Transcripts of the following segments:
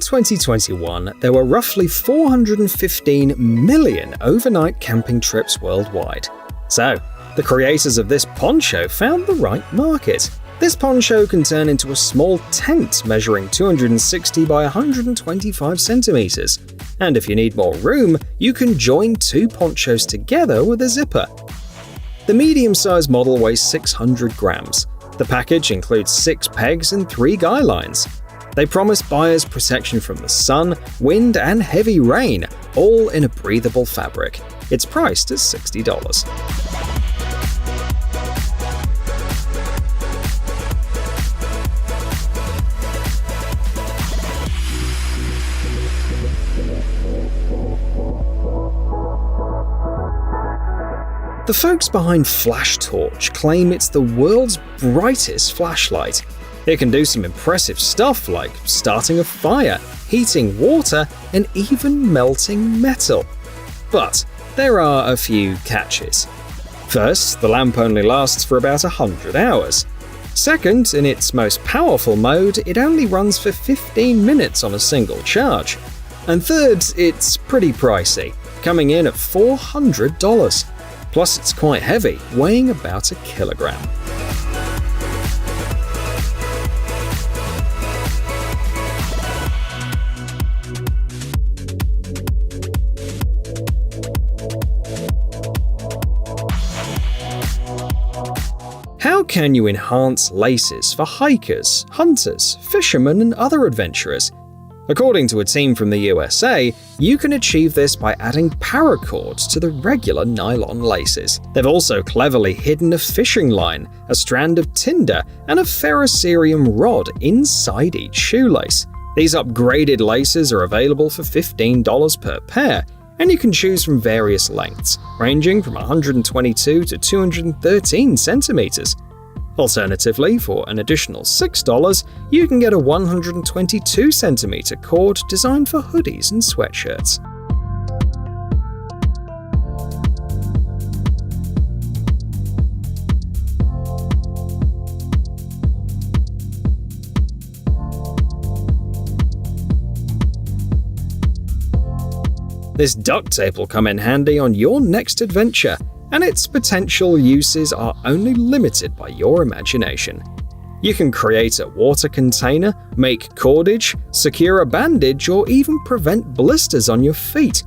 2021, there were roughly 415 million overnight camping trips worldwide. So, the creators of this poncho found the right market. This poncho can turn into a small tent measuring 260 by 125 centimeters. And if you need more room, you can join two ponchos together with a zipper. The medium-sized model weighs 600 grams. The package includes 6 pegs and 3 guy lines. They promise buyers protection from the sun, wind, and heavy rain, all in a breathable fabric. It's priced at $60. The folks behind Flash Torch claim it's the world's brightest flashlight. It can do some impressive stuff like starting a fire, heating water, and even melting metal. But there are a few catches. First, the lamp only lasts for about 100 hours. Second, in its most powerful mode, it only runs for 15 minutes on a single charge. And third, it's pretty pricey, coming in at $400. Plus, it's quite heavy, weighing about 1 kilogram. How can you enhance laces for hikers, hunters, fishermen, and other adventurers? According to a team from the USA, you can achieve this by adding paracords to the regular nylon laces. They've also cleverly hidden a fishing line, a strand of tinder, and a ferrocerium rod inside each shoelace. These upgraded laces are available for $15 per pair, and you can choose from various lengths, ranging from 122 to 213 centimeters. Alternatively, for an additional $6, you can get a 122cm cord designed for hoodies and sweatshirts. This duct tape will come in handy on your next adventure, and its potential uses are only limited by your imagination. You can create a water container, make cordage, secure a bandage, or even prevent blisters on your feet.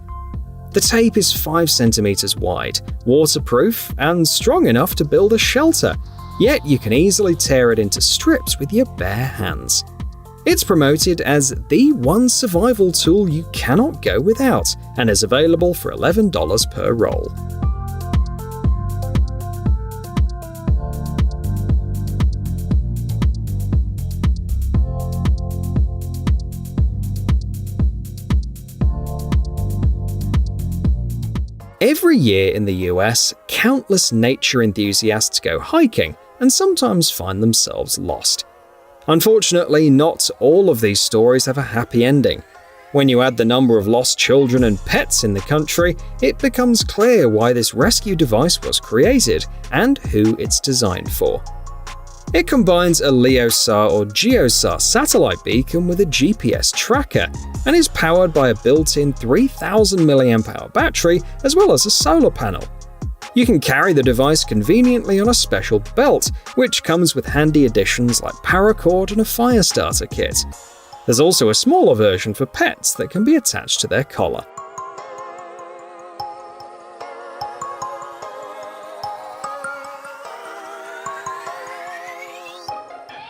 The tape is 5 centimeters wide, waterproof, and strong enough to build a shelter, yet you can easily tear it into strips with your bare hands. It's promoted as the one survival tool you cannot go without, and is available for $11 per roll. Every year in the US, countless nature enthusiasts go hiking and sometimes find themselves lost. Unfortunately, not all of these stories have a happy ending. When you add the number of lost children and pets in the country, it becomes clear why this rescue device was created and who it's designed for. It combines a LEOSAR or GEOSAR satellite beacon with a GPS tracker and is powered by a built-in 3000 mAh battery as well as a solar panel. You can carry the device conveniently on a special belt, which comes with handy additions like paracord and a fire starter kit. There's also a smaller version for pets that can be attached to their collar.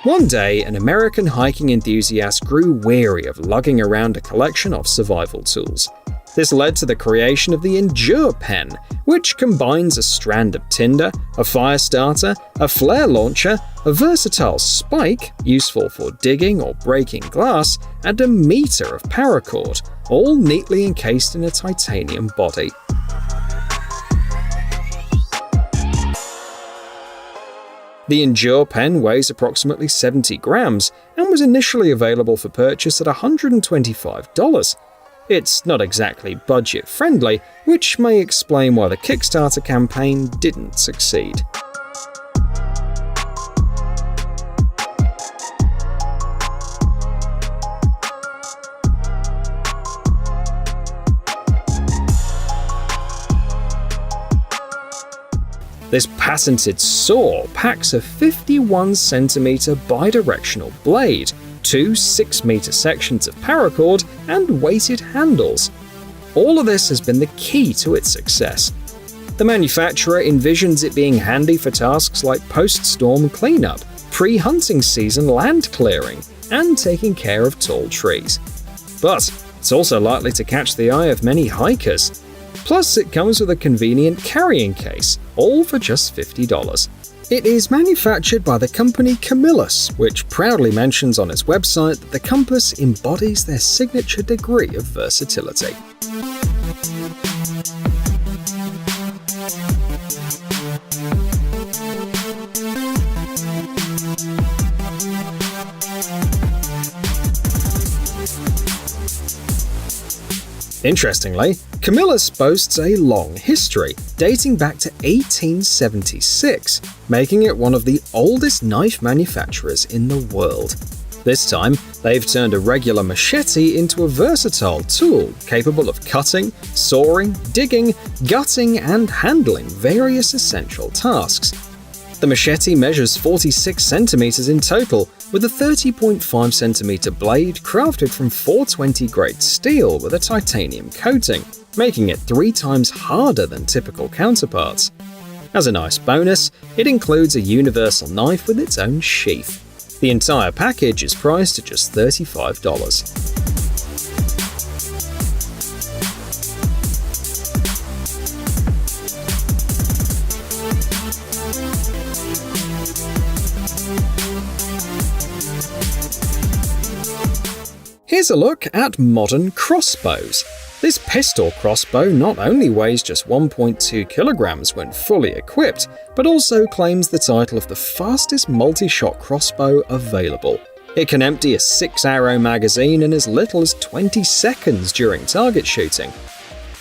One day, an American hiking enthusiast grew weary of lugging around a collection of survival tools. This led to the creation of the Endure Pen, which combines a strand of tinder, a fire starter, a flare launcher, a versatile spike, useful for digging or breaking glass, and a meter of paracord, all neatly encased in a titanium body. The Endure Pen weighs approximately 70 grams and was initially available for purchase at $125. It's not exactly budget-friendly, which may explain why the Kickstarter campaign didn't succeed. This patented saw packs a 51cm bidirectional blade, two 6-meter sections of paracord, and weighted handles. All of this has been the key to its success. The manufacturer envisions it being handy for tasks like post-storm cleanup, pre-hunting season land clearing, and taking care of tall trees. But it's also likely to catch the eye of many hikers. Plus, it comes with a convenient carrying case, all for just $50. It is manufactured by the company Camillus, which proudly mentions on its website that the compass embodies their signature degree of versatility. Interestingly, Camillus boasts a long history, dating back to 1876, making it one of the oldest knife manufacturers in the world. This time, they've turned a regular machete into a versatile tool capable of cutting, sawing, digging, gutting, and handling various essential tasks. The machete measures 46 centimeters in total, with a 30.5 centimeter blade crafted from 420 grade steel with a titanium coating, making it 3 times harder than typical counterparts. As a nice bonus, it includes a universal knife with its own sheath. The entire package is priced at just $35. Here's a look at modern crossbows. This pistol crossbow not only weighs just 1.2 kilograms when fully equipped, but also claims the title of the fastest multi-shot crossbow available. It can empty a 6-arrow magazine in as little as 20 seconds during target shooting.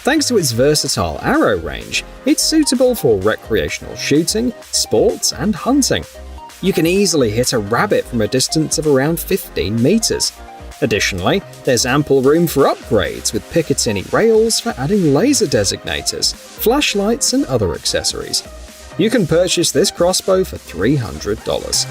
Thanks to its versatile arrow range, it's suitable for recreational shooting, sports, and hunting. You can easily hit a rabbit from a distance of around 15 meters. Additionally, there's ample room for upgrades with Picatinny rails for adding laser designators, flashlights, and other accessories. You can purchase this crossbow for $300.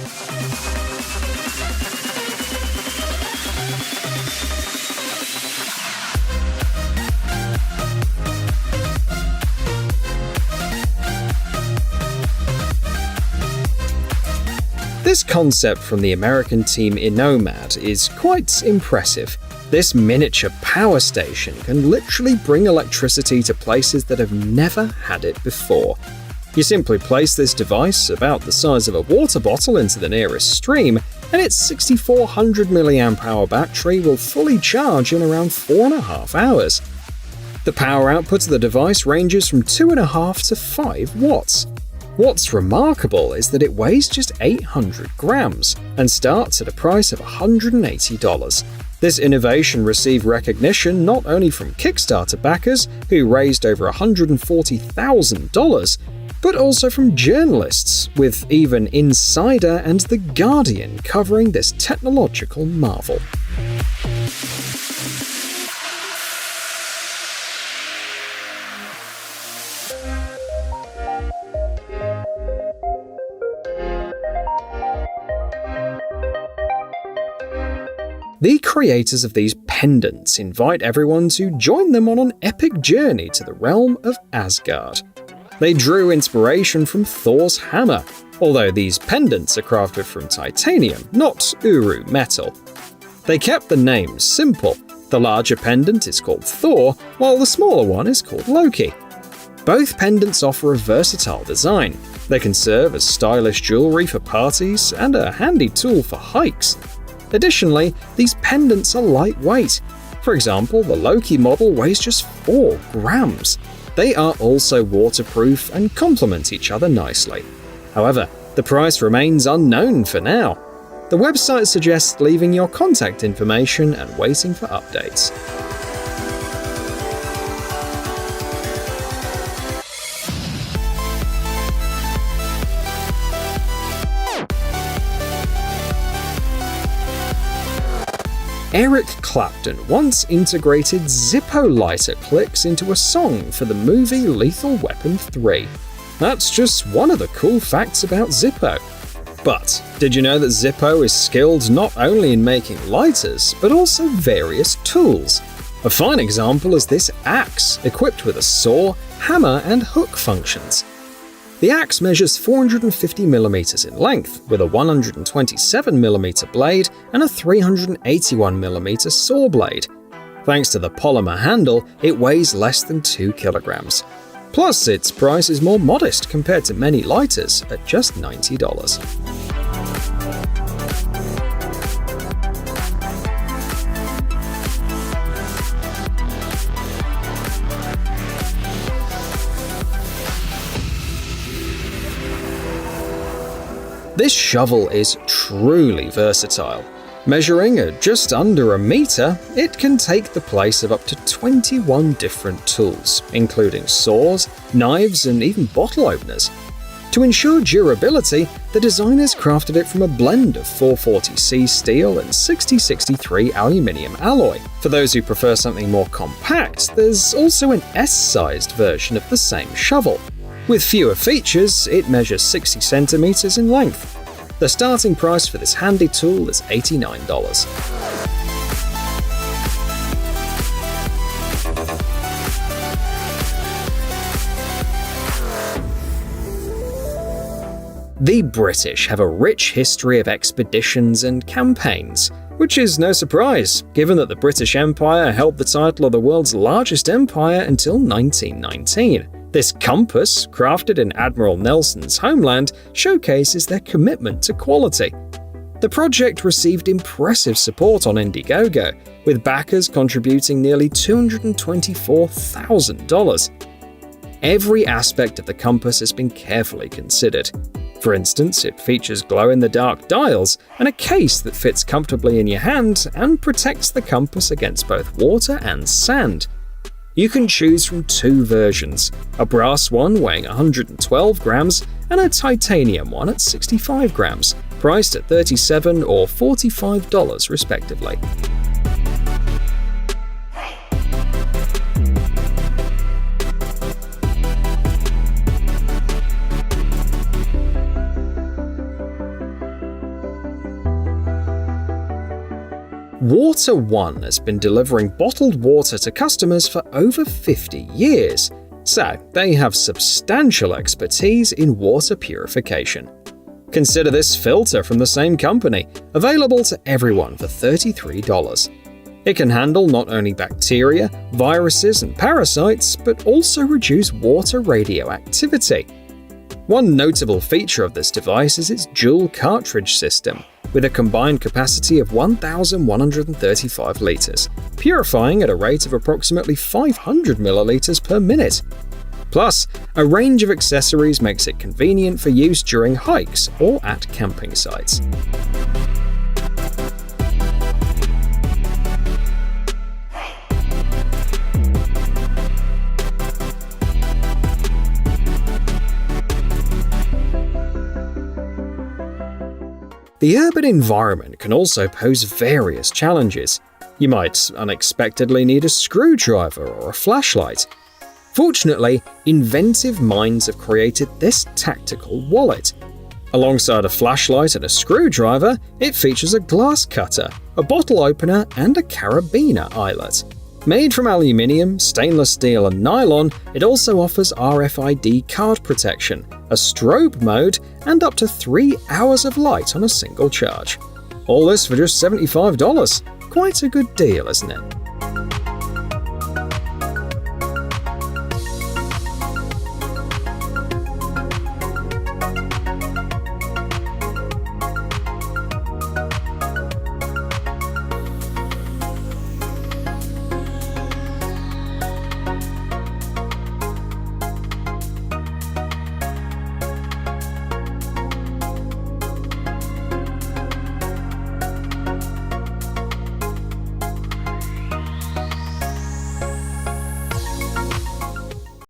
This concept from the American team Inomad is quite impressive. This miniature power station can literally bring electricity to places that have never had it before. You simply place this device, about the size of a water bottle, into the nearest stream, and its 6400 mAh battery will fully charge in around 4.5 hours. The power output of the device ranges from 2.5 to 5 watts. What's remarkable is that it weighs just 800 grams and starts at a price of $180. This innovation received recognition not only from Kickstarter backers, who raised over $140,000, but also from journalists, with even Insider and The Guardian covering this technological marvel. The creators of these pendants invite everyone to join them on an epic journey to the realm of Asgard. They drew inspiration from Thor's hammer, although these pendants are crafted from titanium, not Uru metal. They kept the names simple. The larger pendant is called Thor, while the smaller one is called Loki. Both pendants offer a versatile design. They can serve as stylish jewelry for parties and a handy tool for hikes. Additionally, these pendants are lightweight. For example, the Loki model weighs just 4 grams. They are also waterproof and complement each other nicely. However, the price remains unknown for now. The website suggests leaving your contact information and waiting for updates. Eric Clapton once integrated Zippo lighter clicks into a song for the movie Lethal Weapon 3. That's just one of the cool facts about Zippo. But did you know that Zippo is skilled not only in making lighters, but also various tools? A fine example is this axe, equipped with a saw, hammer, and hook functions. The axe measures 450mm in length, with a 127mm blade and a 381mm saw blade. Thanks to the polymer handle, it weighs less than 2 kilograms. Plus, its price is more modest compared to many lighters at just $90. This shovel is truly versatile. Measuring at just under a meter, it can take the place of up to 21 different tools, including saws, knives, and even bottle openers. To ensure durability, the designers crafted it from a blend of 440C steel and 6063 aluminium alloy. For those who prefer something more compact, there's also an S-sized version of the same shovel. With fewer features, it measures 60 centimeters in length. The starting price for this handy tool is $89. The British have a rich history of expeditions and campaigns, which is no surprise, given that the British Empire held the title of the world's largest empire until 1919. This compass, crafted in Admiral Nelson's homeland, showcases their commitment to quality. The project received impressive support on Indiegogo, with backers contributing nearly $224,000. Every aspect of the compass has been carefully considered. For instance, it features glow-in-the-dark dials and a case that fits comfortably in your hand and protects the compass against both water and sand. You can choose from two versions, a brass one weighing 112 grams and a titanium one at 65 grams, priced at $37 or $45 respectively. Water One has been delivering bottled water to customers for over 50 years, so they have substantial expertise in water purification. Consider this filter from the same company, available to everyone for $33. It can handle not only bacteria, viruses, and parasites, but also reduce water radioactivity. One notable feature of this device is its dual cartridge system, with a combined capacity of 1,135 litres, purifying at a rate of approximately 500 milliliters per minute. Plus, a range of accessories makes it convenient for use during hikes or at camping sites. The urban environment can also pose various challenges. You might unexpectedly need a screwdriver or a flashlight. Fortunately, inventive minds have created this tactical wallet. Alongside a flashlight and a screwdriver, it features a glass cutter, a bottle opener, and a carabiner eyelet. Made from aluminium, stainless steel, and nylon, it also offers RFID card protection, a strobe mode, and up to 3 hours of light on a single charge. All this for just $75. Quite a good deal, isn't it?